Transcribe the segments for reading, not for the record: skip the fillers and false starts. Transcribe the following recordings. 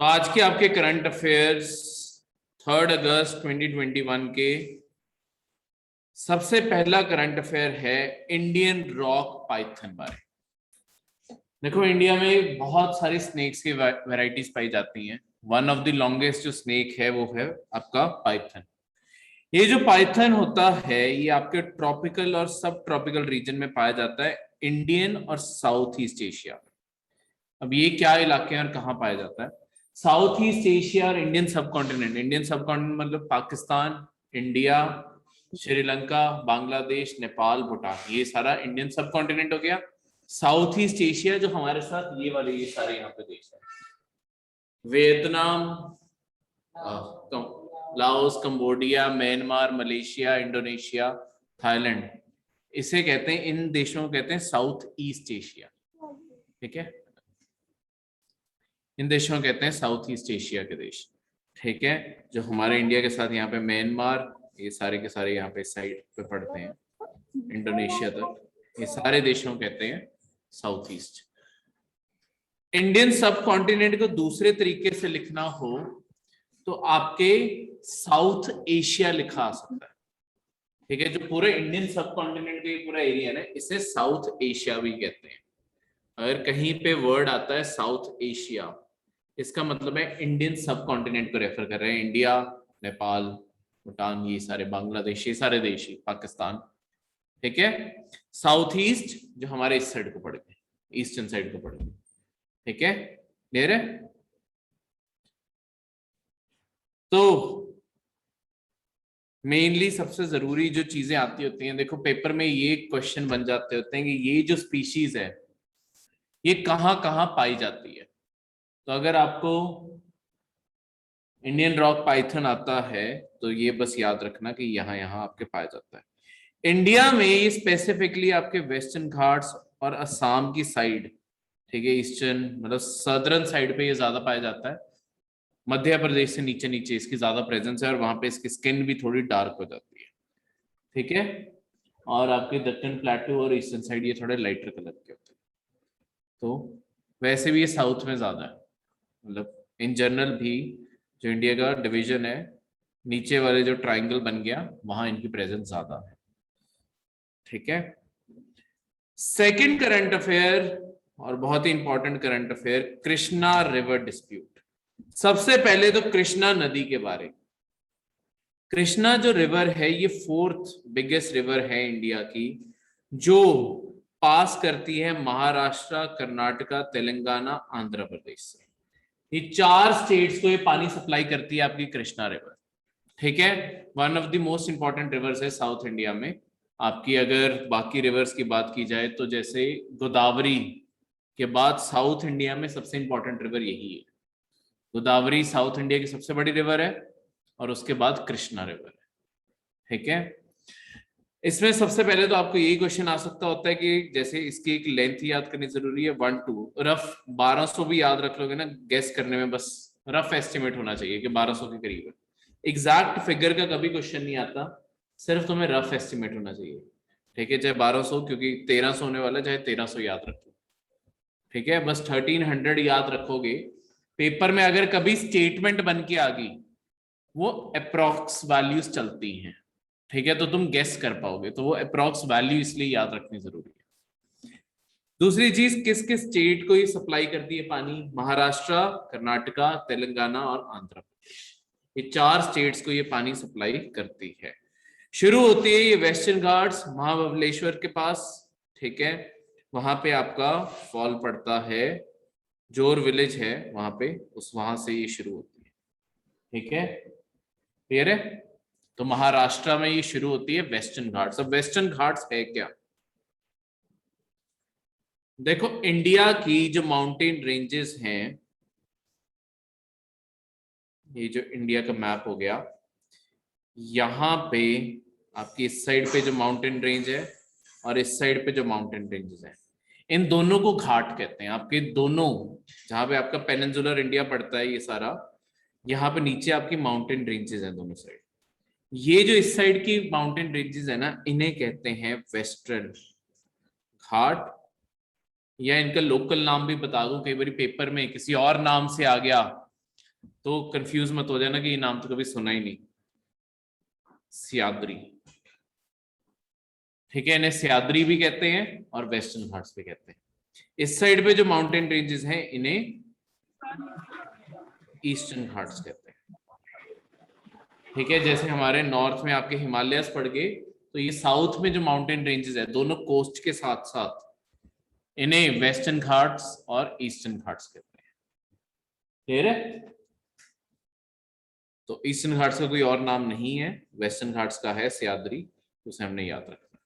तो आज के आपके करंट अफेयर्स 3 अगस्त 2021 के सबसे पहला करंट अफेयर है इंडियन रॉक पाइथन बारे। देखो, इंडिया में बहुत सारी स्नेक्स की वैरायटीज पाई जाती हैं। वन ऑफ द लॉन्गेस्ट जो स्नेक है वो है आपका पाइथन। ये जो पाइथन होता है ये आपके ट्रॉपिकल और सब ट्रॉपिकल रीजन में पाया जाता है, इंडियन और साउथ ईस्ट एशिया। अब ये क्या इलाके हैं और कहाँ पाया जाता है? साउथ ईस्ट एशिया और इंडियन सब कॉन्टिनेंट। इंडियन सब कॉन्टिनेंट मतलब पाकिस्तान, इंडिया, श्रीलंका, बांग्लादेश, नेपाल, भूटान, ये सारा इंडियन सब कॉन्टिनेंट हो गया। साउथ ईस्ट एशिया जो हमारे साथ ये वाले ये सारे यहाँ पे देश है, Vietnam, Laos, Cambodia, Myanmar, Malaysia, Indonesia, Thailand, इसे कहते हैं, इन देशों को कहते हैं साउथ ईस्ट एशिया। ठीक है, इन देशों को कहते हैं साउथ ईस्ट एशिया के देश। ठीक है, जो हमारे इंडिया के साथ यहाँ पे म्यांमार, ये सारे के सारे यहाँ पे साइड पे पड़ते हैं, इंडोनेशिया तक, ये सारे देशों को कहते हैं साउथ ईस्ट। इंडियन सब कॉन्टिनेंट को दूसरे तरीके से लिखना हो तो आपके साउथ एशिया लिखा आ सकता है। ठीक है, जो पूरे इंडियन सब कॉन्टिनेंट का पूरा एरिया है ना, इसे साउथ एशिया भी कहते हैं। अगर कहीं पे वर्ड आता है साउथ एशिया, इसका मतलब है इंडियन सब कॉन्टिनेंट को रेफर कर रहे हैं। इंडिया, नेपाल, भूटान, ये सारे, बांग्लादेश, ये सारे देश, पाकिस्तान। ठीक है, साउथ ईस्ट जो हमारे इस साइड को पड़ गए, ईस्टर्न साइड को पड़ गए। ठीक है, क्लियर है? तो मेनली सबसे जरूरी जो चीजें आती होती हैं, देखो पेपर में ये क्वेश्चन बन जाते होते हैं कि ये जो स्पीशीज है ये कहाँ कहाँ पाई जाती है। तो अगर आपको इंडियन रॉक पाइथन आता है तो ये बस याद रखना कि यहाँ यहाँ आपके पाया जाता है। इंडिया में स्पेसिफिकली आपके वेस्टर्न घाट्स और असम की साइड, ठीक है, ईस्टर्न मतलब सदर्न साइड पे ये ज्यादा पाया जाता है। मध्य प्रदेश से नीचे नीचे इसकी ज्यादा प्रेजेंस है और वहां पे इसकी स्किन भी थोड़ी डार्क हो जाती है। ठीक है, और आपके दक्कन प्लेटू और ईस्टर्न साइड ये थोड़े लाइटर कलर के होते हैं। तो वैसे भी ये साउथ में ज्यादा है, मतलब इन जनरल भी जो इंडिया का डिवीजन है, नीचे वाले जो ट्राइंगल बन गया वहां इनकी प्रेजेंस ज्यादा है। ठीक है, सेकंड करंट अफेयर और बहुत ही important current affair, Krishna river dispute. सबसे पहले तो कृष्णा नदी के बारे। कृष्णा जो रिवर है ये 4th बिगेस्ट रिवर है इंडिया की, जो पास करती है महाराष्ट्र, कर्नाटका, तेलंगाना, आंध्र प्रदेश से। ये 4 स्टेट्स को ये पानी सप्लाई करती है आपकी कृष्णा रिवर। ठीक है, one of the most important rivers है साउथ इंडिया में। आपकी अगर बाकी रिवर्स की बात की जाए तो जैसे गोदावरी के बाद साउथ इंडिया में सबसे इंपॉर्टेंट रिवर यही है। गोदावरी साउथ इंडिया की सबसे बड़ी रिवर है और उसके बाद कृष्णा रिवर है। ठीक है, इसमें सबसे पहले तो आपको यही क्वेश्चन आ सकता होता है कि जैसे इसकी एक लेंथ याद करनी जरूरी है, 1 2 रफ 1200 भी याद रख लोगे ना, गेस करने में बस रफ एस्टिमेट होना चाहिए कि 1200 के करीब है। एग्जैक्ट फिगर का कभी क्वेश्चन नहीं आता, सिर्फ तुम्हें रफ एस्टिमेट होना चाहिए। ठीक है, चाहे 1200, क्योंकि 1300 होने वाला, चाहे 1300 याद रखो। ठीक है, बस 1300 याद रखोगे। पेपर में अगर कभी स्टेटमेंट बन के आ गई, वो अप्रोक्स वैल्यूज चलती हैं। ठीक है, तो तुम गेस कर पाओगे, तो वो अप्रोक्स वैल्यू इसलिए याद रखनी जरूरी है। दूसरी चीज, किस किस स्टेट को ये सप्लाई करती है पानी? महाराष्ट्र, कर्नाटका, तेलंगाना और आंध्र प्रदेश, ये 4 स्टेट्स को ये पानी सप्लाई करती है। शुरू होती है ये वेस्टर्न घाट्स, महाबलेश्वर के पास। ठीक है, वहां पे आपका फॉल पड़ता है, जोर विलेज है वहां पे, उस वहां से ये शुरू होती है। ठीक है, क्लियर है? तो महाराष्ट्र में ये शुरू होती है वेस्टर्न घाट्स। अब वेस्टर्न घाट्स है क्या? देखो, इंडिया की जो माउंटेन रेंजेस हैं, ये जो इंडिया का मैप हो गया, यहाँ पे आपकी इस साइड पे जो माउंटेन रेंज है और इस साइड पे जो माउंटेन रेंजेस हैं, इन दोनों को घाट कहते हैं। आपके दोनों, जहां पे आपका पेनिनसुलर इंडिया पड़ता है ये सारा, यहाँ पे नीचे आपकी माउंटेन रेंजेस हैं दोनों साइड। ये जो इस साइड की माउंटेन रेंजेस है ना, इन्हें कहते हैं वेस्टर्न घाट, या इनका लोकल नाम भी बता दूं, कई बार पेपर में किसी और नाम से आ गया तो कंफ्यूज मत हो जाना कि ये नाम तो कभी सुना ही नहीं। सह्याद्री, ठीक है, इन्हें सह्याद्री भी कहते हैं और वेस्टर्न घाट्स भी कहते हैं। इस साइड पे जो माउंटेन रेंजेस हैं इन्हें ईस्टर्न घाट्स कहते हैं। ठीक है, जैसे हमारे नॉर्थ में आपके हिमालयस पड़ गए, तो ये साउथ में जो माउंटेन रेंजेस है दोनों कोस्ट के साथ साथ, इन्हें वेस्टर्न घाट्स और ईस्टर्न घाट्स कहते हैं। क्लियर है? तो ईस्टर्न घाट्स का कोई और नाम नहीं है, वेस्टर्न घाट्स का है सह्याद्री, उसे हमने याद रखना।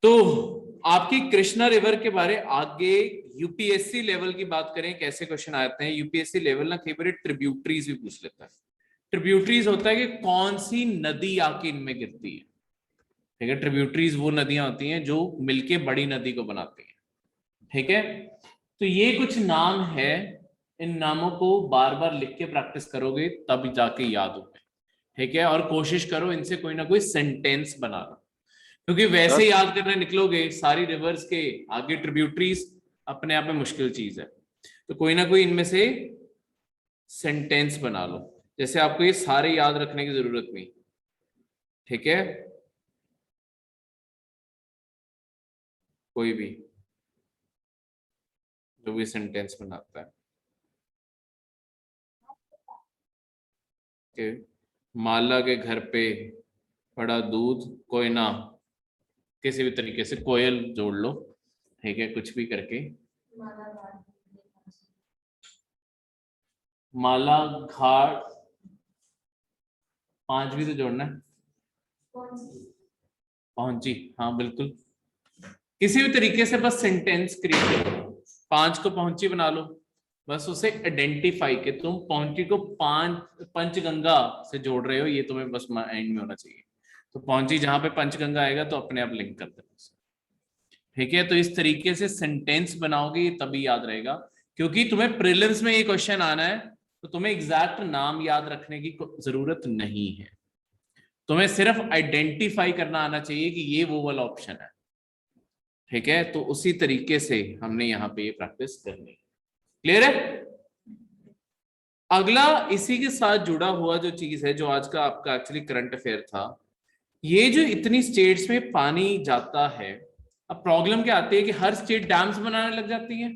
तो आपकी कृष्णा रिवर के बारे आगे यूपीएससी लेवल की बात करें, कैसे क्वेश्चन आते हैं यूपीएससी लेवल ना, कई बार ट्रिब्यूटरीज भी पूछ लेता है। ट्रिब्यूटरीज होता है कि कौन सी नदी आके इनमें गिरती है। ठीक है, ट्रिब्यूटरीज वो नदियां होती हैं जो मिलके बड़ी नदी को बनाती हैं। ठीक है, तो ये कुछ नाम है, इन नामों को बार बार लिख के प्रैक्टिस करोगे तब जाके याद होंगे। ठीक है, और कोशिश करो इनसे कोई ना कोई सेंटेंस बना लो, क्योंकि वैसे याद करने निकलोगे सारी रिवर्स के आगे ट्रिब्यूटरीज, अपने आप में मुश्किल चीज है। तो कोई ना कोई इनमें से सेंटेंस बना लो, जैसे आपको ये सारे याद रखने की जरूरत नहीं। ठीक है, कोई भी जो भी सेंटेंस बनाता है कि माला के घर पे पड़ा दूध कोई ना, किसी भी तरीके से कोयल जोड़ लो। ठीक है, कुछ भी करके माला घाट, 5 भी तो जोड़ना है, पहुंची, हाँ बिल्कुल, किसी भी तरीके से बस सेंटेंस क्रिएट करो, 5 को पहुंची बना लो। बस उसे आइडेंटिफाई कि तुम पहुंची को पंचगंगा से जोड़ रहे हो, ये तुम्हें बस एंड में होना चाहिए। तो पहुंची जहां पे पंचगंगा आएगा तो अपने आप लिंक कर देना। ठीक है, तो इस तरीके से सेंटेंस बनाओगे तभी याद रहेगा, क्योंकि तुम्हें प्रीलिम्स में ये क्वेश्चन आना है, तो तुम्हें एग्जैक्ट नाम याद रखने की जरूरत नहीं है, तुम्हें सिर्फ आइडेंटिफाई करना आना चाहिए कि ये वो वाला ऑप्शन है। ठीक है, तो उसी तरीके से हमने यहाँ पे ये प्रैक्टिस करनी है। क्लियर है? अगला इसी के साथ जुड़ा हुआ जो चीज है, जो आज का आपका एक्चुअली करंट अफेयर था, ये जो इतनी स्टेट्स में पानी जाता है, अब प्रॉब्लम क्या आती है कि हर स्टेट डैम्स बनाने लग जाती है।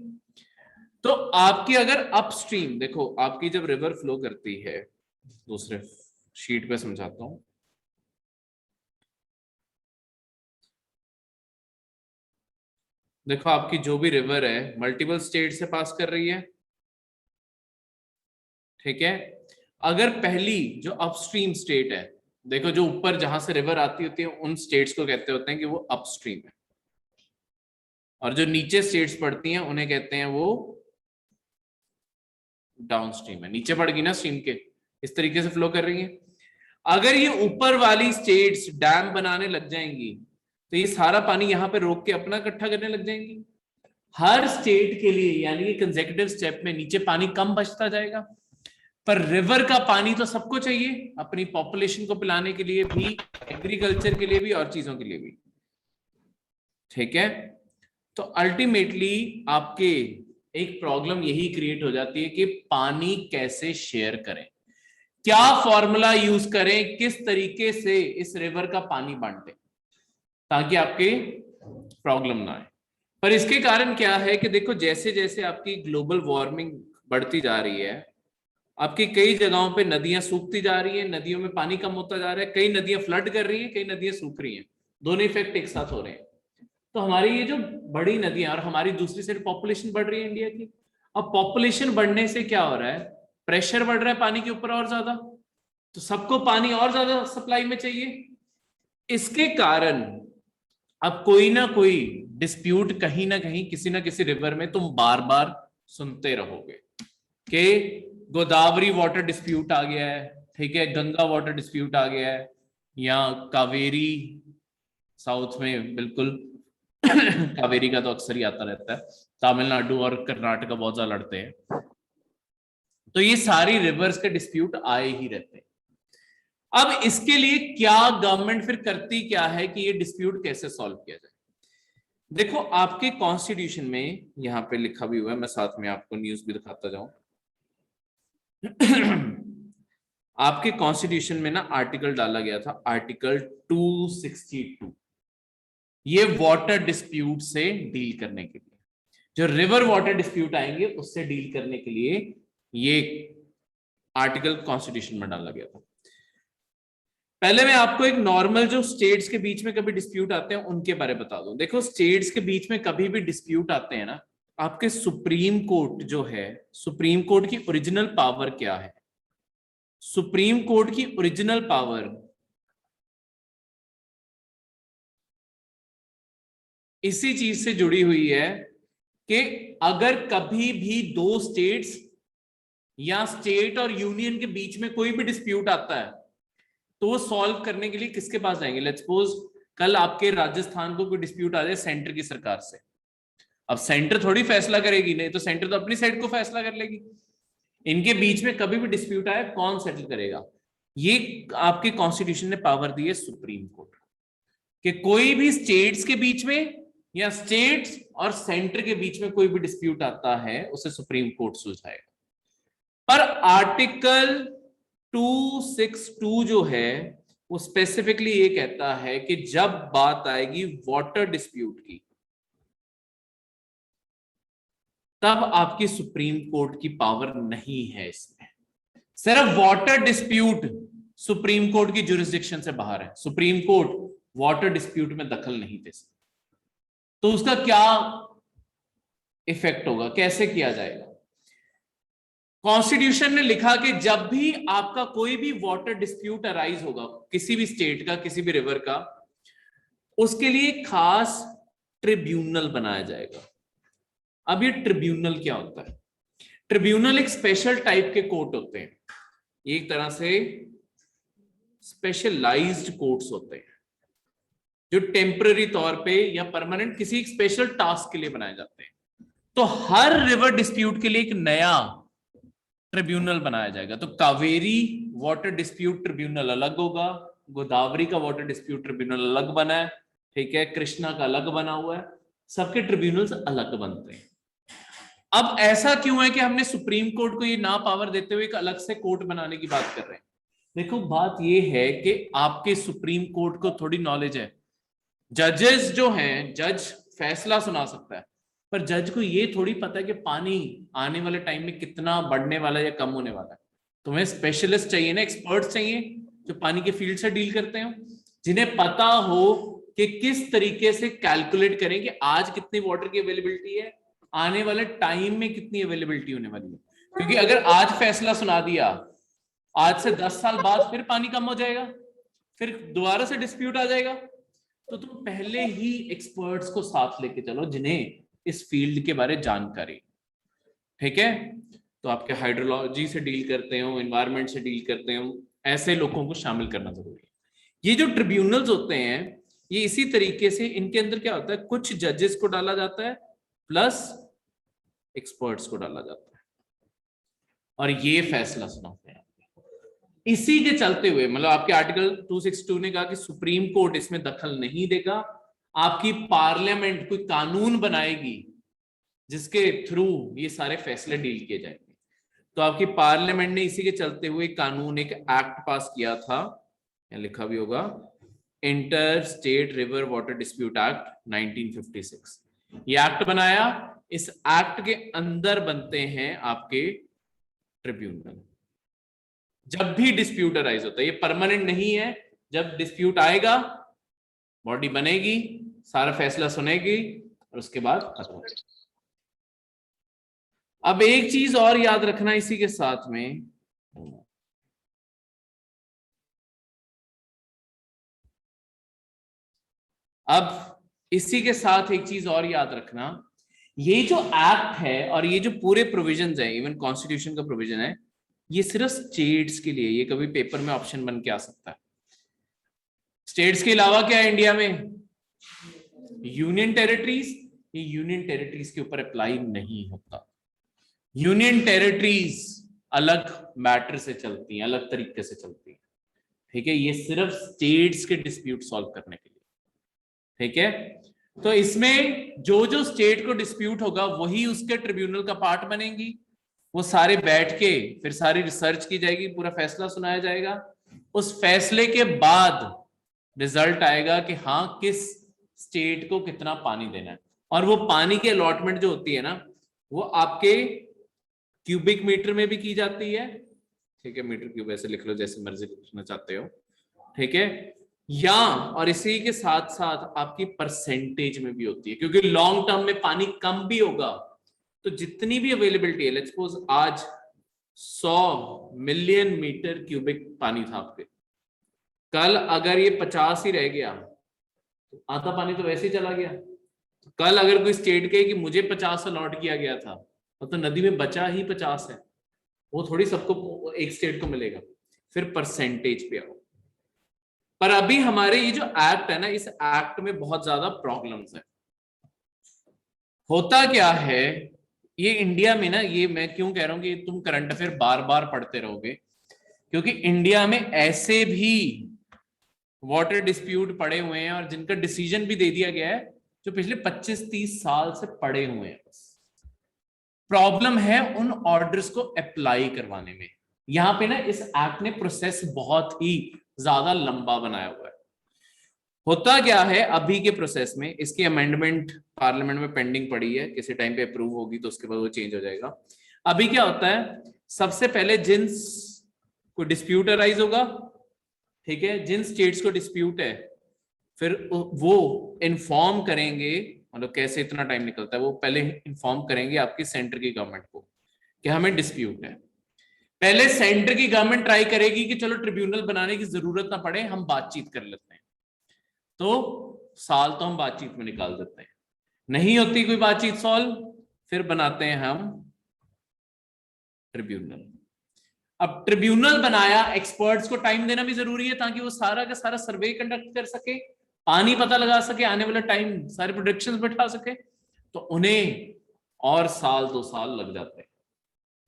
तो आपकी अगर अपस्ट्रीम देखो, आपकी जब रिवर फ्लो करती है, दूसरे शीट पे समझाता हूं, देखो आपकी जो भी रिवर है मल्टीपल स्टेट से पास कर रही है। ठीक है, अगर पहली जो अपस्ट्रीम स्टेट है, देखो जो ऊपर जहां से रिवर आती होती है उन स्टेट्स को कहते होते हैं कि वो अपस्ट्रीम है, और जो नीचे स्टेट्स पड़ती हैं उन्हें कहते हैं वो डाउनस्ट्रीम है, नीचे पड़ गई ना स्ट्रीम के, इस तरीके से फ्लो कर रही है। अगर ये ऊपर वाली स्टेट्स डैम बनाने लग जाएंगी तो ये सारा पानी यहां पे रोक के अपना इकट्ठा करने लग जाएंगी। हर स्टेट के लिए यानी कि कंसेक्यूटिव स्टेप में नीचे पानी कम बचता जाएगा, पर रिवर का पानी तो सबको चाहिए, अपनी पॉपुलेशन को पिलाने के लिए भी, एग्रीकल्चर के लिए भी और चीजों के लिए भी। ठीक है, तो अल्टीमेटली आपके एक प्रॉब्लम यही क्रिएट हो जाती है कि पानी कैसे शेयर करें, क्या फॉर्मूला यूज करें, किस तरीके से इस रिवर का पानी बांटें ताकि आपके प्रॉब्लम ना आए। पर इसके कारण क्या है कि देखो जैसे जैसे आपकी ग्लोबल वार्मिंग बढ़ती जा रही है, आपकी कई जगहों पे नदियां सूखती जा रही है, नदियों में पानी कम होता जा रहा है, कई नदियां फ्लड कर रही हैं, कई नदियां सूख रही हैं, दोनों इफेक्ट एक साथ हो रहे हैं। तो हमारी ये जो बड़ी नदियां और हमारी दूसरी साइड पॉपुलेशन बढ़ रही है इंडिया की, अब पॉपुलेशन बढ़ने से क्या हो रहा है, प्रेशर बढ़ रहा है पानी के ऊपर और ज्यादा, तो सबको पानी और ज्यादा सप्लाई में चाहिए। इसके कारण अब कोई ना कोई डिस्प्यूट कहीं ना कहीं किसी ना किसी रिवर में तुम बार बार सुनते रहोगे कि गोदावरी वाटर डिस्प्यूट आ गया है, ठीक है, गंगा वाटर डिस्प्यूट आ गया है, या कावेरी साउथ में बिल्कुल कावेरी का तो अक्सर ही आता रहता है, तमिलनाडु और कर्नाटका बहुत ज्यादा लड़ते हैं, तो ये सारी रिवर्स के डिस्प्यूट आए ही रहते हैं। अब इसके लिए क्या गवर्नमेंट फिर करती क्या है कि ये डिस्प्यूट कैसे सॉल्व किया जाए। देखो आपके कॉन्स्टिट्यूशन में यहां पे लिखा भी हुआ है, मैं साथ में आपको न्यूज भी दिखाता जाऊं। आपके कॉन्स्टिट्यूशन में ना आर्टिकल डाला गया था, आर्टिकल 262, ये वाटर डिस्प्यूट से डील करने के लिए, जो रिवर वाटर डिस्प्यूट आएंगे उससे डील करने के लिए ये आर्टिकल कॉन्स्टिट्यूशन में डाला गया था। पहले मैं आपको एक नॉर्मल जो स्टेट्स के बीच में कभी डिस्प्यूट आते हैं उनके बारे में बता दूं। देखो, स्टेट्स के बीच में कभी भी डिस्प्यूट आते हैं ना, आपके सुप्रीम कोर्ट जो है, सुप्रीम कोर्ट की ओरिजिनल पावर क्या है? सुप्रीम कोर्ट की ओरिजिनल पावर इसी चीज से जुड़ी हुई है कि अगर कभी भी दो स्टेट्स या स्टेट और यूनियन के बीच में कोई भी डिस्प्यूट आता है तो वो सॉल्व करने के लिए किसके पास जाएंगे? लेट्स सपोज कल आपके राजस्थान को कोई डिस्प्यूट आ जाए सेंटर की सरकार से, अब सेंटर थोड़ी फैसला करेगी, नहीं तो सेंटर तो अपनी साइड को फैसला कर लेगी। इनके बीच में कभी भी डिस्प्यूट आए कौन सेटल करेगा? ये आपके कॉन्स्टिट्यूशन ने पावर दी है सुप्रीम कोर्ट कि कोई भी स्टेट्स के बीच में या स्टेट्स और सेंटर के बीच में कोई भी डिस्प्यूट आता है उसे सुप्रीम कोर्ट सुलझाएगा। पर आर्टिकल 262 जो है वो स्पेसिफिकली ये कहता है कि जब बात आएगी वाटर डिस्प्यूट की तब आपकी सुप्रीम कोर्ट की पावर नहीं है इसमें। सिर्फ वाटर डिस्प्यूट सुप्रीम कोर्ट की जुरिस्डिक्शन से बाहर है, सुप्रीम कोर्ट वाटर डिस्प्यूट में दखल नहीं दे सकती। तो उसका क्या इफेक्ट होगा, कैसे किया जाएगा? कॉन्स्टिट्यूशन ने लिखा कि जब भी आपका कोई भी वाटर डिस्प्यूट अराइज होगा किसी भी स्टेट का, किसी भी रिवर का, उसके लिए खास ट्रिब्यूनल बनाया जाएगा। अब ये ट्रिब्यूनल क्या होता है? ट्रिब्यूनल एक स्पेशल टाइप के कोर्ट होते हैं, एक तरह से स्पेशलाइज्ड कोर्ट्स होते हैं जो टेम्पररी तौर पे या परमानेंट किसी स्पेशल टास्क के लिए बनाए जाते हैं। तो हर रिवर डिस्प्यूट के लिए एक नया ट्रिब्यूनल बनाया जाएगा। तो कावेरी वाटर डिस्प्यूट ट्रिब्यूनल अलग होगा, गोदावरी का वाटर डिस्प्यूट ट्रिब्यूनल अलग बना है, ठीक है, कृष्णा का अलग बना हुआ है, सबके ट्रिब्यूनल्स अलग बनते हैं। अब ऐसा क्यों है कि हमने सुप्रीम कोर्ट को ये ना पावर देते हुए एक अलग से कोर्ट बनाने की बात कर रहे हैं? देखो, बात ये है कि आपके सुप्रीम कोर्ट को थोड़ी नॉलेज है, जजेस जो हैं, जज फैसला सुना सकता है, पर जज को ये थोड़ी पता है कि पानी आने वाले टाइम में कितना बढ़ने वाला है या कम होने वाला है। तुम्हें स्पेशलिस्ट चाहिए ना, एक्सपर्ट्स चाहिए जो पानी के फील्ड से डील करते हो, जिन्हें पता हो कि किस तरीके से कैलकुलेट करें कि आज कितनी वाटर की अवेलेबिलिटी है, आने वाले टाइम में कितनी अवेलेबिलिटी होने वाली है। क्योंकि अगर आज फैसला सुना दिया, आज से 10 साल बाद फिर पानी कम हो जाएगा, फिर दोबारा से डिस्प्यूट आ जाएगा। तो तुम पहले ही एक्सपर्ट्स को साथ लेके चलो जिन्हें इस फील्ड के बारे जानकारी, ठीक है। तो आपके हाइड्रोलॉजी से डील करते हो, एनवायरनमेंट से डील करते हो, ऐसे लोगों को शामिल करना जरूरी है। ये जो ट्रिब्यूनल्स होते हैं ये इसी तरीके से, इनके अंदर क्या होता है, कुछ जजेस को डाला जाता है प्लस एक्सपर्ट्स को डाला जाता है और ये फैसला सुनाते हैं। इसी के चलते हुए मतलब आपके आर्टिकल 262 ने कहा कि सुप्रीम कोर्ट इसमें दखल नहीं देगा, आपकी पार्लियामेंट कोई कानून बनाएगी जिसके थ्रू ये सारे फैसले डील किए जाएंगे। तो आपकी पार्लियामेंट ने इसी के चलते हुए कानून, एक एक्ट पास किया था, यहाँ लिखा भी होगा, inter state river water dispute act 1956। ये एक्ट बनाया, इस एक्ट के अंदर बनते हैं आपके ट्रिब्यूनल। जब भी डिस्प्यूट अराइज होता है, ये परमानेंट नहीं है, जब डिस्प्यूट आएगा बॉडी बनेगी, सारा फैसला सुनेगी और उसके बाद खत्म हो जाएगा। अब एक चीज और याद रखना इसी के साथ में, अब इसी के साथ एक चीज और याद रखना, ये जो एक्ट है और ये जो पूरे प्रोविजंस है, इवन कॉन्स्टिट्यूशन का प्रोविजन है, ये सिर्फ स्टेट्स के लिए, ये कभी पेपर में ऑप्शन बन के आ सकता है। स्टेट्स के अलावा क्या है इंडिया में? Union territories. ये यूनियन टेरिटरीज के ऊपर अप्लाई नहीं होता। यूनियन टेरिटरीज अलग मैटर से चलती हैं, अलग तरीके से चलती हैं, ठीक है। ये सिर्फ स्टेट्स के डिस्प्यूट सॉल्व करने के लिए, ठीक है। तो इसमें जो जो स्टेट को डिस्प्यूट होगा वही उसके ट्रिब्यूनल का पार्ट बनेंगी, वो सारे बैठ के फिर सारी रिसर्च की जाएगी, पूरा फैसला सुनाया जाएगा। उस फैसले के बाद रिजल्ट आएगा कि हाँ किस स्टेट को कितना पानी देना है। और वो पानी की अलॉटमेंट जो होती है ना, वो आपके क्यूबिक मीटर में भी की जाती है, ठीक है, मीटर क्यूब ऐसे लिख लो जैसे मर्जी लिखना चाहते हो, ठीक है, या और इसी के साथ साथ आपकी परसेंटेज में भी होती है, क्योंकि लॉन्ग टर्म में पानी कम भी होगा तो जितनी भी अवेलेबिलिटी है, लेट्स सपोज आज 100 मिलियन मीटर क्यूबिक पानी था आपके, कल अगर ये 50 ही रह गया तो आधा पानी तो वैसे ही चला गया। कल अगर कोई स्टेट कहे कि मुझे 50 अलॉट किया गया था तो नदी में बचा ही 50 है, वो थोड़ी सबको एक स्टेट को मिलेगा। फिर परसेंटेज पे आओ। पर अभी हमारे ये जो एक्ट है ना, इस एक्ट में बहुत ज्यादा प्रॉब्लम्स है। होता क्या है, ये इंडिया में ना, ये मैं क्यों कह रहा हूं कि तुम करंट अफेयर बार बार पढ़ते रहोगे, क्योंकि इंडिया में ऐसे भी वाटर डिस्प्यूट पड़े हुए हैं और जिनका डिसीजन भी दे दिया गया है, जो पिछले 25-30 साल से पड़े हुए हैं। बस प्रॉब्लम है उन ऑर्डर्स को अप्लाई करवाने में। यहां पे ना इस एक्ट ने प्रोसेस बहुत ही ज्यादा लंबा बनाया हुआ है। होता क्या है, अभी के प्रोसेस में इसकी अमेंडमेंट पार्लियामेंट में पेंडिंग पड़ी है, किसी टाइम पे अप्रूव होगी तो उसके बाद वो चेंज हो जाएगा। अभी क्या होता है, सबसे पहले जिन को डिस्प्यूट अराइज होगा, ठीक है, जिन स्टेट्स को डिस्प्यूट है, फिर वो इन्फॉर्म करेंगे, मतलब कैसे इतना टाइम निकलता है, वो पहले इन्फॉर्म करेंगे आपकी सेंटर की गवर्नमेंट को कि हमें डिस्प्यूट है। पहले सेंटर की गवर्नमेंट ट्राई करेगी कि चलो ट्रिब्यूनल बनाने की जरूरत ना पड़े, हम बातचीत कर लेते हैं, तो साल तो हम बातचीत में निकाल देते हैं। नहीं होती कोई बातचीत सॉल्व, फिर बनाते हैं हम ट्रिब्यूनल। अब ट्रिब्यूनल बनाया, एक्सपर्ट्स को टाइम देना भी जरूरी है ताकि वो सारा का सारा सर्वे कंडक्ट कर सके, पानी पता लगा सके, आने वाला टाइम सारे प्रोडिक्शंस बैठा सके, तो उन्हें और साल 2 साल लग जाते हैं,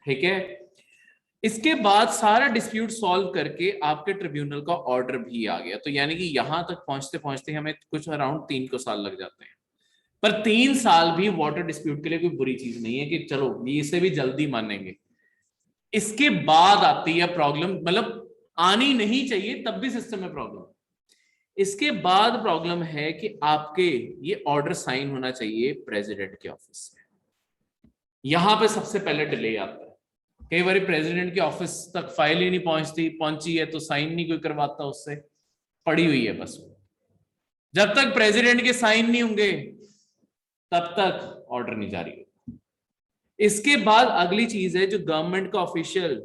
ठीक है। इसके बाद सारा डिस्प्यूट सॉल्व करके आपके ट्रिब्यूनल का ऑर्डर भी आ गया, तो यानी कि यहां तक पहुंचते पहुंचते हमें कुछ अराउंड 3 साल लग जाते हैं। पर 3 साल भी वाटर डिस्प्यूट के लिए कोई बुरी चीज नहीं है कि चलो ये इसे भी जल्दी मानेंगे। इसके बाद आती है प्रॉब्लम, मतलब आनी नहीं चाहिए तब भी सिस्टम में प्रॉब्लम। इसके बाद प्रॉब्लम है कि आपके ये ऑर्डर साइन होना चाहिए प्रेसिडेंट के ऑफिस से। यहां पे सबसे पहले डिले आता है। कई बार प्रेसिडेंट के ऑफिस तक फाइल ही नहीं पहुंची है तो साइन नहीं कोई करवाता, उससे पड़ी हुई है बस। जब तक प्रेसिडेंट के साइन नहीं होंगे तब तक ऑर्डर नहीं जारी होगा। इसके बाद अगली चीज है, जो गवर्नमेंट का ऑफिशियल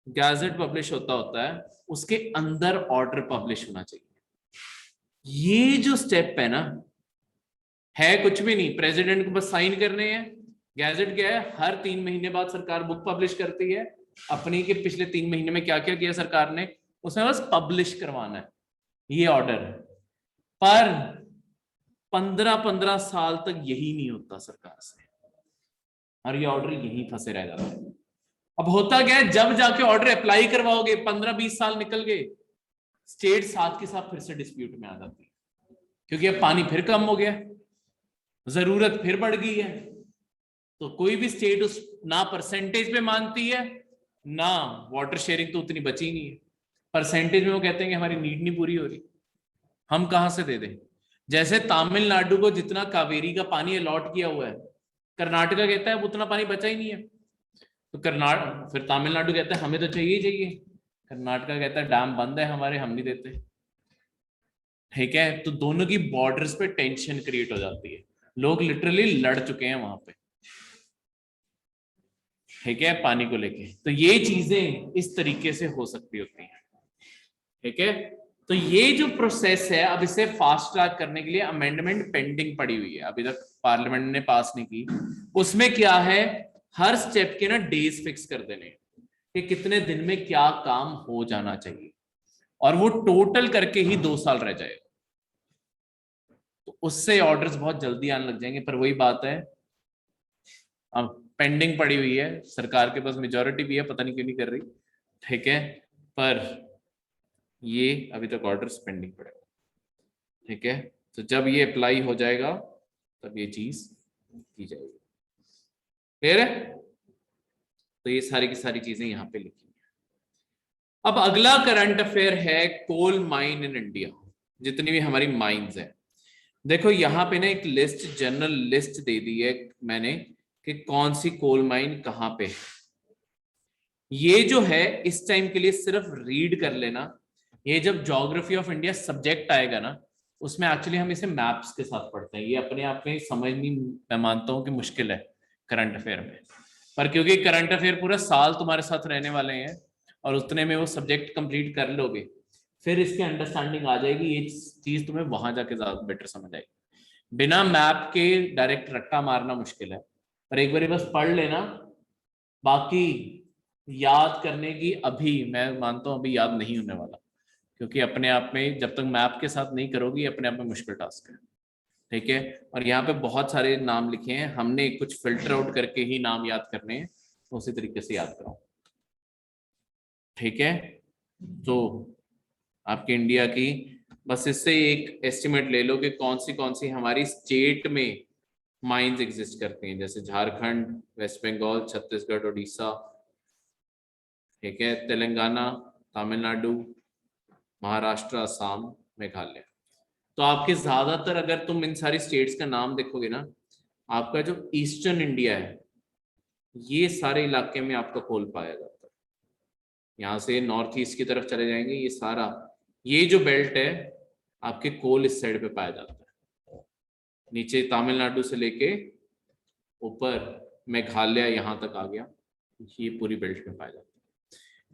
गैजेट पब्लिश होता है, उसके अंदर ऑर्डर पब्लिश होना चाहिए। ये जो स्टेप है ना, है कुछ भी नहीं, प्रेसिडेंट को बस साइन करने हैं। गैजेट क्या है, हर 3 महीने बाद सरकार बुक पब्लिश करती है अपनी के पिछले 3 महीने में क्या क्या किया सरकार ने, उसमें बस पब्लिश करवाना है, ये ऑर्डर है। पर 15-15 साल तक यही नहीं होता सरकार से, और ये ऑर्डर यहीं फंसे रह जाते हैं। अब होता क्या है, जब जाके ऑर्डर अप्लाई करवाओगे 15-20 साल निकल गए, स्टेट साथ के साथ फिर से डिस्प्यूट में आ जाती है, क्योंकि अब पानी फिर कम हो गया, जरूरत फिर बढ़ गई है, तो कोई भी स्टेट उस ना परसेंटेज पे मानती है, ना वाटर शेयरिंग तो उतनी बची नहीं है। परसेंटेज में वो कहते हैं कि हमारी नीड नहीं पूरी हो रही, हम कहां से दे दें। जैसे तमिलनाडु को जितना कावेरी का पानी अलॉट किया हुआ है, कर्नाटका कहता है उतना पानी बचा ही नहीं है, तो कर्नाटक फिर तमिलनाडु कहता है हमें तो चाहिए ही चाहिए, कर्नाटका कहता है डैम बंद है हमारे, हम नहीं देते, ठीक है। तो दोनों की बॉर्डर्स पे टेंशन क्रिएट हो जाती है, लोग लिटरली लड़ चुके हैं वहां पे, ठीक है, पानी को लेके। तो ये चीजें इस तरीके से हो सकती होती हैं, ठीक है। तो ये जो प्रोसेस है, अब इसे फास्ट ट्रैक करने के लिए अमेंडमेंट पेंडिंग पड़ी हुई है, अभी तक पार्लियामेंट ने पास नहीं की। उसमें क्या है, हर स्टेप के ना डेज फिक्स कर देने कि कितने दिन में क्या काम हो जाना चाहिए, और वो टोटल करके ही 2 साल रह जाएगा, तो उससे ऑर्डर्स बहुत जल्दी आने लग जाएंगे। पर वही बात है, अब पेंडिंग पड़ी हुई है, सरकार के पास मेजोरिटी भी है, पता नहीं क्यों नहीं कर रही, ठीक है, पर ये अभी तक ऑर्डर्स पेंडिंग पड़े, ठीक है। तो जब ये अप्लाई हो जाएगा तब ये चीज की जाएगी, क्लियर है। तो ये सारी की सारी चीजें यहाँ पे लिखी हैं। अब अगला करंट अफेयर है कोल माइन इन इंडिया, जितनी भी हमारी माइंस है। देखो यहाँ पे ना एक लिस्ट, जनरल लिस्ट दे दी है मैंने कि कौन सी कोल माइन कहाँ पे है। ये जो है इस टाइम के लिए सिर्फ रीड कर लेना। ये जब ज्योग्राफी ऑफ इंडिया सब्जेक्ट आएगा ना, उसमें एक्चुअली हम इसे मैप्स के साथ पढ़ते हैं। ये अपने आप में समझनी मैं मानता हूँ कि मुश्किल है करंट अफेयर में, पर क्योंकि करंट अफेयर पूरा साल तुम्हारे साथ रहने वाले हैं और उतने में वो सब्जेक्ट कंप्लीट कर लोगे, फिर इसकी अंडरस्टैंडिंग आ जाएगी। ये चीज तुम्हें वहां जाके ज्यादा बेटर समझ आएगी। बिना मैप के डायरेक्ट रट्टा मारना मुश्किल है, पर एक बार बस पढ़ लेना। बाकी याद करने की अभी मैं मानता हूं अभी याद नहीं होने वाला, क्योंकि अपने आप में जब तक मैप के साथ नहीं करोगी अपने आप में मुश्किल टास्क है। ठीक है, और यहाँ पे बहुत सारे नाम लिखे हैं, हमने कुछ फिल्टर आउट करके ही नाम याद करने हैं, तो उसी तरीके से याद कराओ। ठीक है, तो आपके इंडिया की बस इससे एक एस्टिमेट ले लो कि कौन सी हमारी स्टेट में माइंस एग्जिस्ट करती हैं, जैसे झारखंड, वेस्ट बंगाल, छत्तीसगढ़, उड़ीसा, ठीक है, तेलंगाना, तमिलनाडु, महाराष्ट्र, असम, मेघालय। तो आपके ज्यादातर अगर तुम इन सारी स्टेट्स का नाम देखोगे ना, आपका जो ईस्टर्न इंडिया है ये सारे इलाके में आपका कोल पाया जाता है। यहाँ से नॉर्थ ईस्ट की तरफ चले जाएंगे, ये सारा ये जो बेल्ट है आपके कोल इस साइड पे पाया जाता है। नीचे तमिलनाडु से लेके ऊपर मेघालय यहाँ तक आ गया, ये पूरी बेल्ट में पाया जाता है।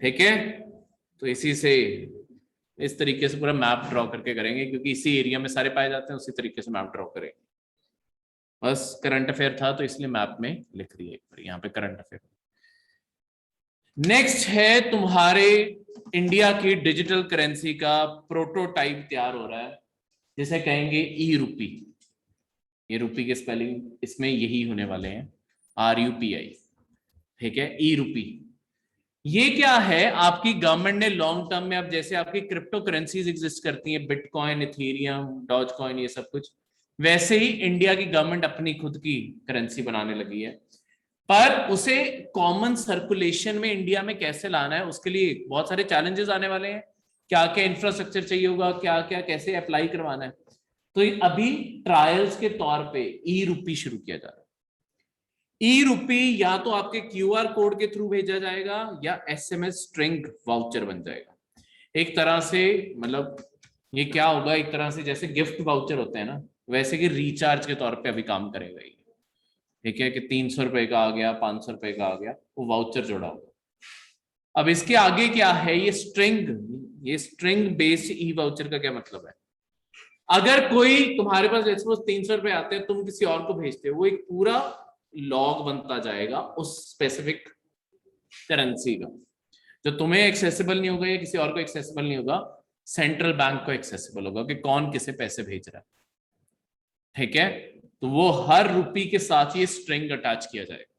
ठीक है, तो इसी से इस तरीके से पूरा मैप ड्रॉ करके करेंगे, क्योंकि इसी एरिया में सारे पाए जाते हैं, उसी तरीके से मैप ड्रॉ करेंगे। बस करंट अफेयर था तो इसलिए मैप में लिख दिया एक बार यहाँ पे करंट अफेयर। नेक्स्ट है तुम्हारे इंडिया की डिजिटल करेंसी का प्रोटोटाइप तैयार हो रहा है, जिसे कहेंगे ई रूपी। ये रूपी के स्पेलिंग इसमें यही होने वाले हैं, RUPI। ठीक है, ई रूपी। ये क्या है, आपकी गवर्नमेंट ने लॉन्ग टर्म में, अब जैसे आपकी क्रिप्टो करेंसीज एग्जिस्ट करती हैं, बिटकॉइन, इथेरियम, डॉज कॉइन, ये सब कुछ, वैसे ही इंडिया की गवर्नमेंट अपनी खुद की करेंसी बनाने लगी है। पर उसे कॉमन सर्कुलेशन में इंडिया में कैसे लाना है, उसके लिए बहुत सारे चैलेंजेस आने वाले हैं। क्या क्या इंफ्रास्ट्रक्चर चाहिए होगा, क्या क्या कैसे अप्लाई करवाना है। तो अभी ट्रायल्स के तौर पे ई रूपी शुरू किया जा रहा है। ई रूपी या तो आपके QR कोड के थ्रू भेजा जाएगा या SMS स्ट्रिंग वाउचर बन जाएगा। एक तरह से मतलब ये क्या होगा, एक तरह से जैसे गिफ्ट वाउचर होते हैं ना, वैसे कि रिचार्ज के तौर पे अभी काम करेगा ये। ठीक है, कि 300 रुपए का आ गया, 500 रुपए का आ गया, वो वाउचर जोड़ा होगा। अब इसके आगे क्या है, ये स्ट्रिंग बेस्ड ई वाउचर का क्या मतलब है। अगर कोई तुम्हारे पास जैसे 300 रुपए आते हैं, तुम किसी और को भेजते हो, वो एक पूरा लॉग बनता जाएगा उस स्पेसिफिक करेंसी का, जो तुम्हें एक्सेसिबल नहीं होगा या किसी और को एक्सेसिबल नहीं होगा, सेंट्रल बैंक को एक्सेसिबल होगा कि कौन किसे पैसे भेज रहा है। ठीक है, तो वो हर रुपी के साथ ये स्ट्रिंग अटैच किया जाएगा।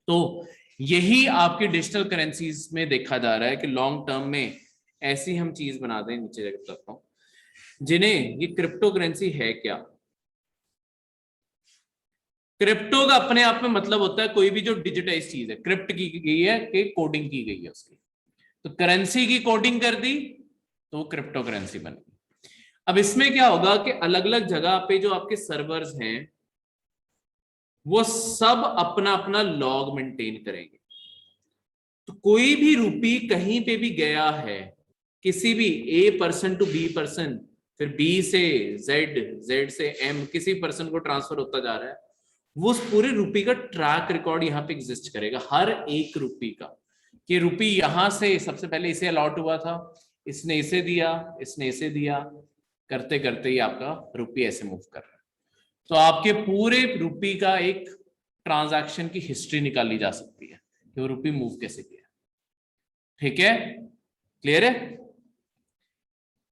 तो यही आपकी डिजिटल करेंसीज में देखा जा रहा है कि लॉन्ग टर्म में ऐसी हम चीज बना दें, नीचे जाकर बताता हूं जिन्हें, ये क्रिप्टो करेंसी है क्या। क्रिप्टो का अपने आप में मतलब होता है कोई भी जो डिजिटाइज चीज है, क्रिप्ट की गई है कि कोडिंग की गई है उसकी। तो करेंसी की कोडिंग कर दी तो वो क्रिप्टो करेंसी बन गई। अब इसमें क्या होगा कि अलग अलग जगह पे जो आपके सर्वर्स हैं वो सब अपना अपना लॉग मेंटेन करेंगे। तो कोई भी रुपी कहीं पे भी गया है, किसी भी A person to B person, फिर B से Z, Z से M, किसी पर्सन को ट्रांसफर होता जा रहा है, वो उस पूरे रुपी का ट्रैक रिकॉर्ड यहाँ पे एग्जिस्ट करेगा, हर एक रुपी का। कि रुपी यहां से सबसे पहले इसे अलॉट हुआ था, इसने इसे दिया, इसने इसे दिया, करते करते ही आपका रुपी ऐसे मूव कर रहा है। तो आपके पूरे रुपी का एक ट्रांजैक्शन की हिस्ट्री निकाली जा सकती है कि वो रुपी मूव कैसे किया। ठीक है, क्लियर है।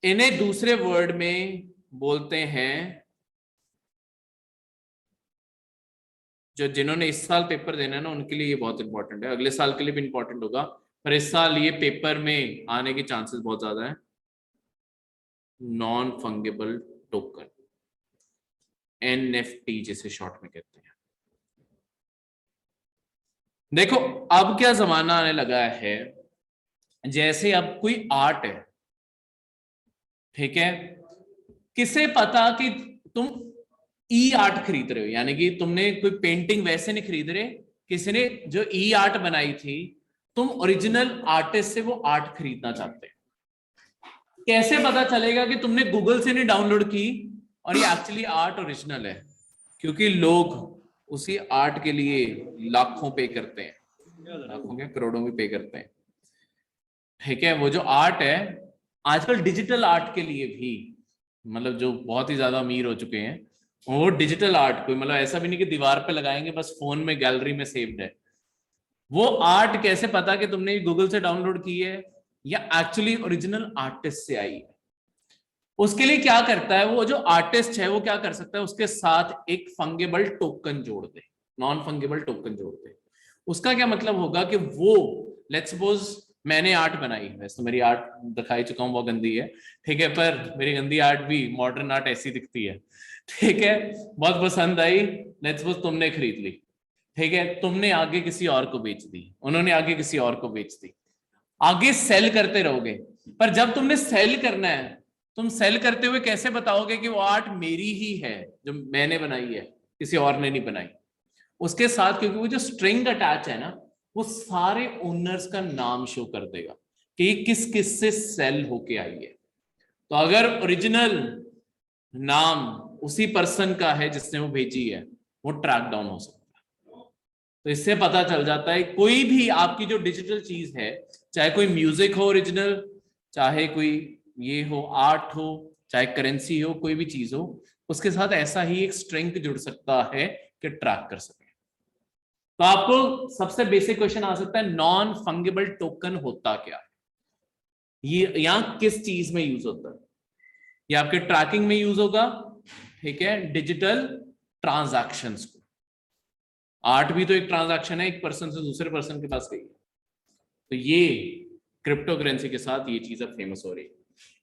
इन्हें दूसरे वर्ड में बोलते हैं, जो जिन्होंने इस साल पेपर देना है ना उनके लिए ये बहुत इंपॉर्टेंट है, अगले साल के लिए भी इंपॉर्टेंट होगा, पर इस साल ये पेपर में आने के चांसेस बहुत ज्यादा है। नॉन फंगेबल टोकन, NFT जिसे शॉर्ट में कहते हैं। देखो अब क्या जमाना आने लगा है, जैसे अब कोई आर्ट है, ठीक है, किसे पता कि तुम ई आर्ट खरीद रहे हो, यानी कि तुमने कोई पेंटिंग वैसे नहीं खरीद रहे, किसी ने जो ई आर्ट बनाई थी, तुम ओरिजिनल आर्टिस्ट से वो आर्ट खरीदना चाहते हो। कैसे पता चलेगा कि तुमने गूगल से नहीं डाउनलोड की और ये एक्चुअली आर्ट ओरिजिनल है? क्योंकि लोग उसी आर्ट के लिए लाखों पे करते हैं, लाखों के करोड़ों में पे करते हैं, ठीक है। वो जो आर्ट है, आजकल डिजिटल आर्ट के लिए भी, मतलब जो बहुत ही ज्यादा अमीर हो चुके हैं, वो डिजिटल आर्ट, कोई मतलब ऐसा भी नहीं कि दीवार पे लगाएंगे बस, फोन में गैलरी में सेव्ड है। वो आर्ट कैसे पता कि तुमने गूगल से डाउनलोड की है या एक्चुअली ओरिजिनल आर्टिस्ट से आई है? उसके लिए क्या करता है वो जो आर्टिस्ट है, वो क्या कर सकता है, उसके साथ एक फंगेबल टोकन जोड़ दे, नॉन फंगेबल टोकन जोड़ दे। उसका क्या मतलब होगा कि वो, लेट्स सपोज मैंने आर्ट बनाई, वैसे तो मेरी आर्ट दिखाई चुका हूं वो गंदी है, ठीक है, पर मेरी गंदी आर्ट भी मॉडर्न आर्ट ऐसी दिखती है, ठीक है, बहुत पसंद आई, लेट्स सपोज तुमने खरीद ली, ठीक है, तुमने आगे किसी और को बेच दी, उन्होंने आगे किसी और को बेच दी, आगे सेल करते रहोगे। पर जब तुमने सेल करना है, तुम सेल करते हुए कैसे बताओगे कि वो आर्ट मेरी ही है, जो मैंने बनाई है, किसी और ने नहीं बनाई? उसके साथ, क्योंकि वो जो स्ट्रिंग अटैच है ना, वो सारे ओनर्स का नाम शो कर देगा कि ये किस किस से सेल होके आई है। तो अगर ओरिजिनल नाम उसी पर्सन का है जिसने वो भेजी है, वो ट्रैक डाउन हो सकता है। तो इससे पता चल जाता है कोई भी आपकी जो डिजिटल चीज है, चाहे कोई म्यूजिक हो ओरिजिनल, चाहे कोई ये हो आर्ट हो, चाहे करेंसी हो, कोई भी चीज हो, उसके साथ ऐसा ही एक स्ट्रिंग जुड़ सकता है कि ट्रैक कर सके। तो आपको सबसे बेसिक क्वेश्चन आ सकता है, नॉन फंगिबल टोकन होता क्या है, ये यहां किस चीज में यूज होता है? ये आपके ट्रैकिंग में यूज होगा, ठीक है, डिजिटल ट्रांजैक्शंस को। आर्ट भी तो एक ट्रांजैक्शन है, एक पर्सन से दूसरे पर्सन के पास गई है। तो ये क्रिप्टो करेंसी के साथ ये चीज अब फेमस हो रही है।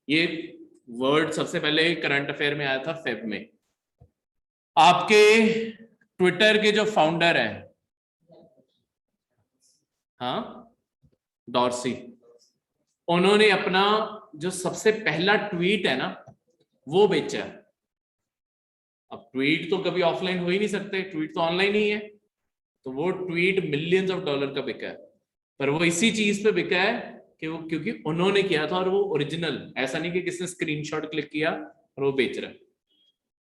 ये वर्ड सबसे पहले करंट अफेयर में आया था फेब में। आपके ट्विटर के जो फाउंडर हैं, हाँ, डॉर्सी, उन्होंने अपना जो सबसे पहला ट्वीट है ना, वो बेचा है। अब ट्वीट तो कभी ऑफलाइन हो ही नहीं सकते, ट्वीट तो ऑनलाइन ही है, तो वो ट्वीट मिलियंस ऑफ डॉलर का बिका है। पर वो इसी चीज पे बिका है कि वो, क्योंकि उन्होंने किया था और वो ओरिजिनल, ऐसा नहीं कि किसने स्क्रीनशॉट क्लिक किया और वो बेच रहा है।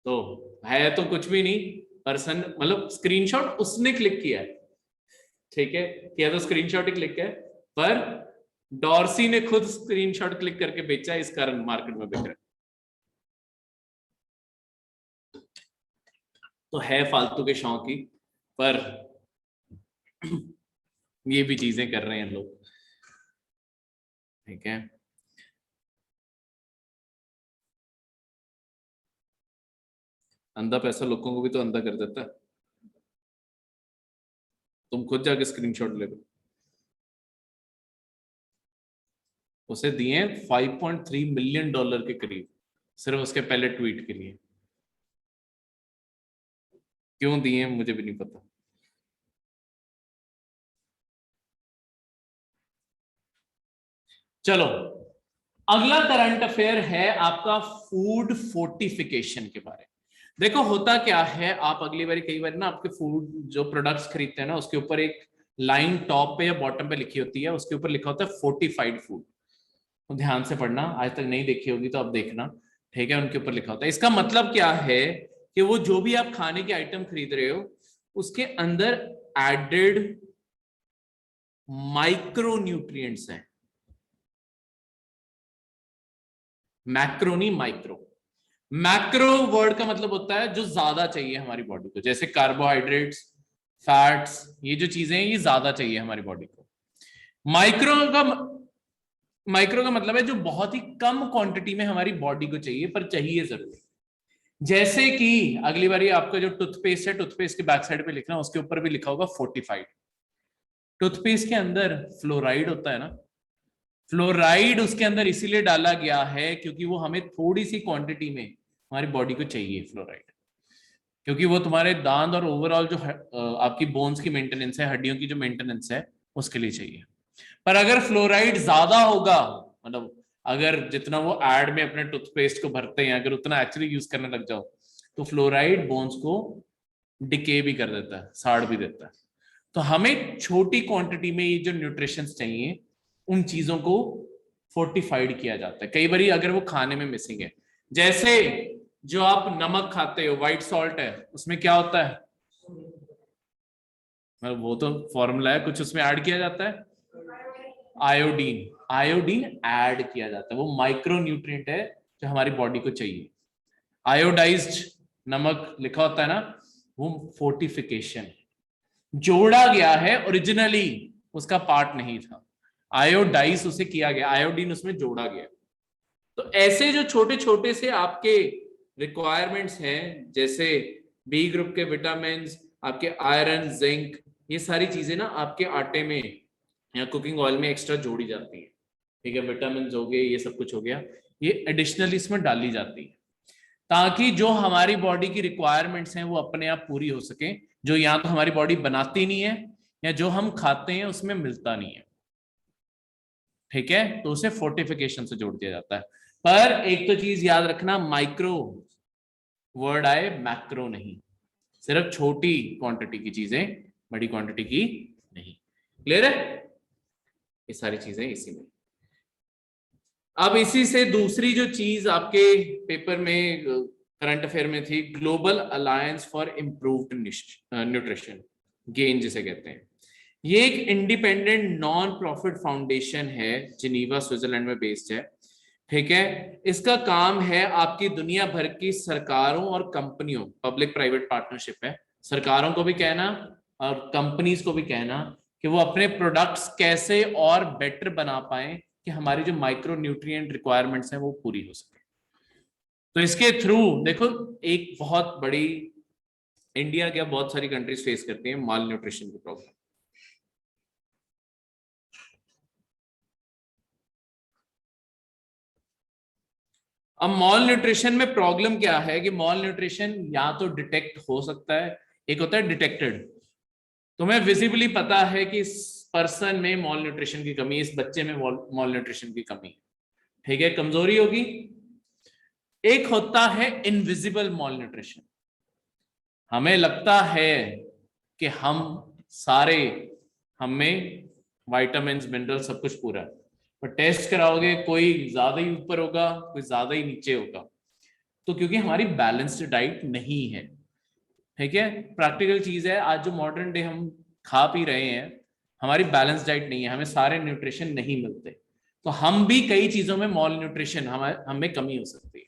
तो है तो कुछ भी नहीं, पर्सन मतलब स्क्रीनशॉट उसने क्लिक किया है, ठीक है, किया तो स्क्रीनशॉट ही क्लिक है, पर डॉर्सी ने खुद स्क्रीनशॉट क्लिक करके बेचा, इस कारण मार्केट में बिक रहा है। तो है फालतू के शौक ही, पर ये भी चीजें कर रहे हैं लोग, ठीक है। अंधा पैसा लोगों को भी तो अंधा कर देता है। तुम खुद जाके स्क्रीनशॉट ले लो। उसे दिए 5.3 मिलियन डॉलर के करीब, सिर्फ उसके पहले ट्वीट के लिए। क्यों दिए मुझे भी नहीं पता। चलो, अगला करंट अफेयर है आपका फूड फोर्टिफिकेशन के बारे में। देखो होता क्या है, आप अगली बार, कई बार ना आपके फूड जो प्रोडक्ट्स खरीदते हैं ना, उसके ऊपर एक लाइन टॉप पे या बॉटम पे लिखी होती है, उसके ऊपर लिखा होता है फोर्टिफाइड फूड। तो ध्यान से पढ़ना, आज तक नहीं देखी होगी तो अब देखना, ठीक है, उनके ऊपर लिखा होता है। इसका मतलब क्या है कि वो जो भी आप खाने के आइटम खरीद रहे हो, उसके अंदर एडेड माइक्रो न्यूट्रिएंट्स हैं, मैक्रोनी माइक्रो। मैक्रो वर्ड का मतलब होता है जो ज्यादा चाहिए हमारी बॉडी को, जैसे कार्बोहाइड्रेट्स, फैट्स, ये जो चीजें हैं ये ज्यादा चाहिए हमारी बॉडी को। माइक्रो का माइक्रो का मतलब है जो बहुत ही कम क्वांटिटी में हमारी बॉडी को चाहिए, पर चाहिए जरूर। जैसे कि अगली बार आपका जो टूथपेस्ट है, टूथपेस्ट के बैक साइड पे लिखना, उसके ऊपर भी लिखा होगा फोर्टिफाइड। टूथपेस्ट के अंदर फ्लोराइड होता है ना, फ्लोराइड उसके अंदर इसीलिए डाला गया है क्योंकि वो हमें थोड़ी सी क्वांटिटी में हमारी बॉडी को चाहिए फ्लोराइड। क्योंकि वो तुम्हारे दांत और ओवरऑल जो आपकी बोन्स की मेंटेनेंस है, हड्डियों की जो मेंटेनेंस है, उसके लिए चाहिए। पर अगर फ्लोराइड ज्यादा होगा, मतलब अगर जितना वो एड में अपने टूथपेस्ट को भरते हैं अगर उतना एक्चुअली यूज करने लग जाओ, तो फ्लोराइड बोन्स को डिके भी कर देता है, साड़ भी देता है। तो हमें छोटी क्वांटिटी में ये जो न्यूट्रिशंस चाहिए, उन चीजों को फोर्टिफाइड किया जाता है। कई बार अगर वो खाने में मिसिंग है, जैसे जो आप नमक खाते हो, व्हाइट सॉल्ट है, उसमें क्या होता है, मतलब वो तो फॉर्मूला है, कुछ उसमें ऐड किया जाता है, आयोडीन। आयोडीन ऐड किया जाता है, वो माइक्रो न्यूट्रिएंट है जो हमारी बॉडी को चाहिए। आयोडाइज्ड नमक लिखा होता है ना, वो फोर्टिफिकेशन जोड़ा गया है, ओरिजिनली उसका पार्ट नहीं था, आयोडाइज उसे किया गया, आयोडीन उसमें जोड़ा गया। तो ऐसे जो छोटे छोटे से आपके रिक्वायरमेंट्स हैं, जैसे बी ग्रुप के विटामिन, आपके आयरन, जिंक, ये सारी चीजें ना आपके आटे में या कुकिंग ऑयल में एक्स्ट्रा जोड़ी जाती है। ठीक है, विटामिन हो गए, ये सब कुछ हो गया, ये एडिशनली इसमें डाली जाती है, ताकि जो हमारी बॉडी की रिक्वायरमेंट्स हैं वो अपने आप पूरी हो सके, जो या तो हमारी बॉडी बनाती नहीं है या जो हम खाते हैं उसमें मिलता नहीं है। ठीक है, तो उसे फोर्टिफिकेशन से जोड़ दिया जाता है। पर एक तो चीज याद रखना, माइक्रो वर्ड आए, मैक्रो नहीं, सिर्फ छोटी क्वांटिटी की चीजें, बड़ी क्वांटिटी की नहीं। क्लियर है, ये सारी चीजें इसी में। अब इसी से दूसरी जो चीज आपके पेपर में करंट अफेयर में थी, global alliance for improved nutrition, gain जिसे कहते हैं। ये एक इंडिपेंडेंट नॉन प्रॉफिट फाउंडेशन है, जिनीवा स्विट्जरलैंड में बेस्ड है। ठीक है, इसका काम है आपकी दुनिया भर की सरकारों और कंपनियों, पब्लिक प्राइवेट पार्टनरशिप है, सरकारों को भी कहना और कंपनीज को भी कहना कि वो अपने प्रोडक्ट्स कैसे और बेटर बना पाए कि हमारी जो माइक्रो न्यूट्रिएंट रिक्वायरमेंट्स हैं वो पूरी हो सके। तो इसके थ्रू देखो, एक बहुत बड़ी, इंडिया क्या बहुत सारी कंट्रीज फेस करती हैं माल न्यूट्रिशन की प्रॉब्लम। अब मॉल न्यूट्रिशन में प्रॉब्लम क्या है कि मॉल न्यूट्रिशन या तो डिटेक्ट हो सकता है, एक होता है डिटेक्टेड, तुम्हें विजिबली पता है कि इस पर्सन में मॉल न्यूट्रिशन की कमी, इस बच्चे में मॉल न्यूट्रिशन की कमी, ठीक है, कमजोरी होगी। एक होता है इनविजिबल मॉल न्यूट्रिशन, हमें लगता है कि हम सारे, हमें वाइटामिन मिनरल सब कुछ पूरा है, पर टेस्ट कराओगे कोई ज्यादा ही ऊपर होगा, कोई ज्यादा ही नीचे होगा। तो क्योंकि हमारी बैलेंस्ड डाइट नहीं है। ठीक है, प्रैक्टिकल चीज है, आज जो मॉडर्न डे हम खा पी रहे हैं, हमारी बैलेंस डाइट नहीं है, हमें सारे न्यूट्रिशन नहीं मिलते, तो हम भी कई चीजों में मॉल न्यूट्रिशन, हमें कमी हो सकती है।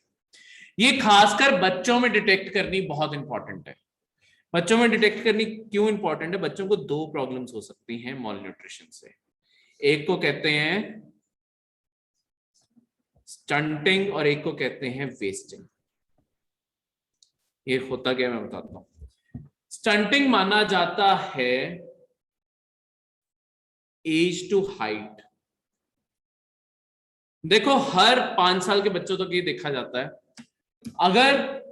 ये खासकर बच्चों में डिटेक्ट करनी बहुत इंपॉर्टेंट है। बच्चों में डिटेक्ट करनी क्यों इंपॉर्टेंट है? बच्चों को दो प्रॉब्लम्स हो सकती हैं मॉल न्यूट्रिशन से, एक को कहते हैं स्टंटिंग और एक को कहते हैं वेस्टिंग। ये होता क्या मैं बताता हूं। स्टंटिंग माना जाता है एज टू हाइट। देखो हर 5 साल के बच्चों तक ये देखा जाता है, अगर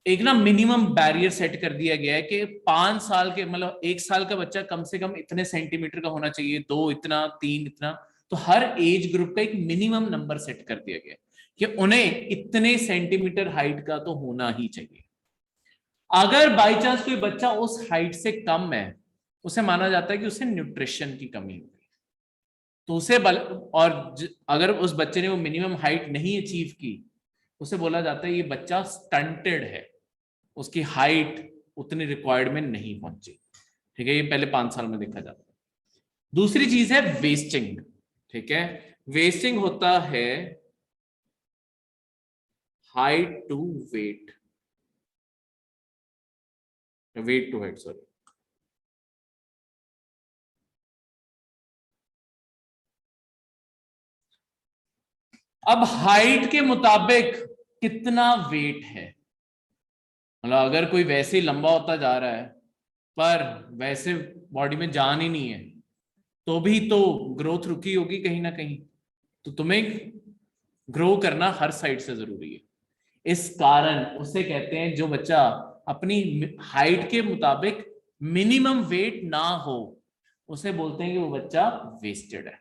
एक ना मिनिमम बैरियर सेट कर दिया गया है कि 5 साल के, मतलब 1 साल का बच्चा कम से कम इतने सेंटीमीटर का होना चाहिए, 2 इतना, 3 इतना, तो हर एज ग्रुप का एक मिनिमम नंबर सेट कर दिया गया कि उन्हें इतने सेंटीमीटर हाइट का तो होना ही चाहिए। अगर बाई चांस कोई बच्चा उस हाइट से कम है, उसे माना जाता है कि उसे न्यूट्रिशन की कमी होगी, तो उसे अगर उस बच्चे ने वो मिनिमम हाइट नहीं अचीव की, उसे बोला जाता है ये बच्चा स्टंटेड है, उसकी हाइट उतनी रिक्वायर्ड में नहीं पहुंची। ठीक है, ये पहले 5 साल में देखा जाता है। दूसरी चीज है वेस्टिंग। ठीक है, वेस्टिंग होता है height to weight, weight to height, sorry. अब हाइट के मुताबिक कितना वेट है, मतलब अगर कोई वैसे ही लंबा होता जा रहा है पर वैसे बॉडी में जान ही नहीं है, तो भी तो ग्रोथ रुकी होगी कहीं ना कहीं, तो तुम्हें ग्रो करना हर साइड से जरूरी है। इस कारण उसे कहते हैं, जो बच्चा अपनी हाइट के मुताबिक मिनिमम वेट ना हो, उसे बोलते हैं कि वो बच्चा वेस्टेड है।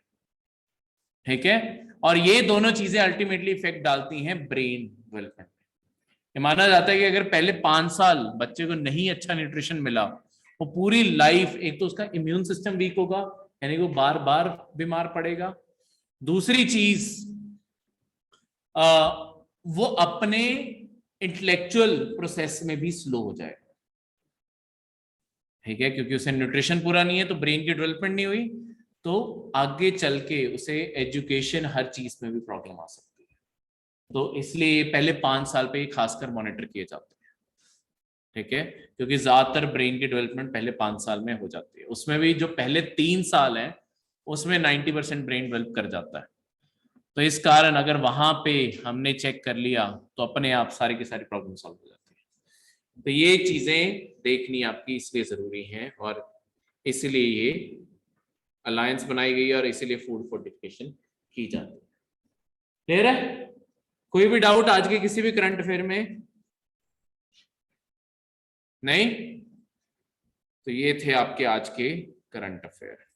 ठीक है, और ये दोनों चीजें अल्टीमेटली इफेक्ट डालती हैं ब्रेन डेवलपमेंट। ये माना जाता है कि अगर पहले 5 साल बच्चे को नहीं अच्छा न्यूट्रिशन मिला, वो पूरी लाइफ, एक तो उसका इम्यून सिस्टम वीक होगा, यानी वो बार बार बीमार पड़ेगा। दूसरी चीज, वो अपने इंटेलेक्चुअल प्रोसेस में भी स्लो हो जाएगा। ठीक है, क्योंकि उसे न्यूट्रिशन पूरा नहीं है तो ब्रेन की डेवलपमेंट नहीं हुई, तो आगे चल के उसे एजुकेशन हर चीज में भी प्रॉब्लम आ सकती है। तो इसलिए पहले 5 साल पे खासकर मॉनिटर किए जाते हैं। ठीक है, क्योंकि ज्यादातर ब्रेन की डेवलपमेंट पहले 5 साल में हो जाती है। उसमें भी जो पहले 3 साल है उसमें 90% ब्रेन डेवलप कर जाता है। तो इस कारण अगर वहां पे हमने चेक कर लिया तो अपने आप सारी की सारी प्रॉब्लम सॉल्व हो जाती है। तो ये चीजें देखनी आपकी इसलिए जरूरी है, और इसलिए ये अलायंस बनाई गई है, और इसीलिए फूड फोर्टिफिकेशन की जाती है। क्लियर है? कोई भी डाउट आज के किसी भी करंट अफेयर में? नहीं? तो ये थे आपके आज के करंट अफेयर।